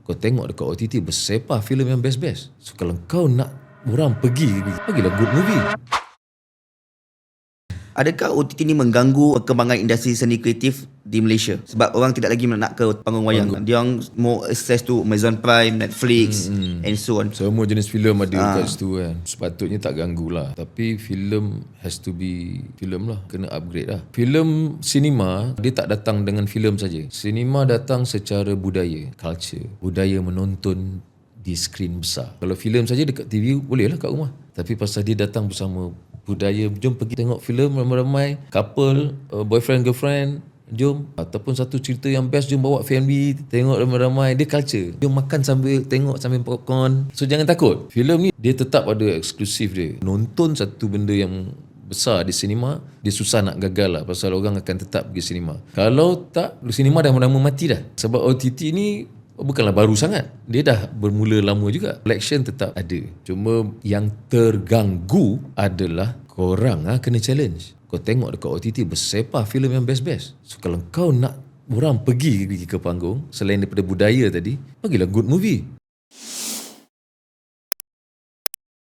Kau tengok dekat OTT bersepah filem yang best-best. So kalau kau nak orang pergi, bagilah good movie. Adakah OTT ni mengganggu perkembangan industri seni kreatif di Malaysia? Sebab orang tidak lagi nak ke panggung wayang. Dia orang more access to Amazon Prime, Netflix and so on. Semua jenis filem ada kat situ kan. Sepatutnya tak ganggu lah. Tapi filem has to be filem lah. Kena upgrade lah. Filem sinema, dia tak datang dengan filem saja. Sinema datang secara budaya, culture. Budaya menonton di skrin besar. Kalau filem saja dekat TV, boleh lah kat rumah. Tapi pasal dia datang bersama budaya, jom pergi tengok filem ramai-ramai, couple, boyfriend, girlfriend, jom. Ataupun satu cerita yang best, jom bawa family, tengok ramai-ramai, dia culture. Jom makan sambil tengok, sambil popcorn. So jangan takut, filem ni dia tetap ada eksklusif dia. Nonton satu benda yang besar di sinema, dia susah nak gagal lah, pasal orang akan tetap pergi sinema. Kalau tak, sinema dah lama mati dah. Sebab OTT ni bukanlah baru sangat. Dia dah bermula lama juga. Collection tetap ada. Cuma yang terganggu adalah korang kena challenge. Kau tengok dekat OTT bersepah filem yang best-best. So kalau kau nak orang pergi ke panggung, selain daripada budaya tadi, bagilah good movie.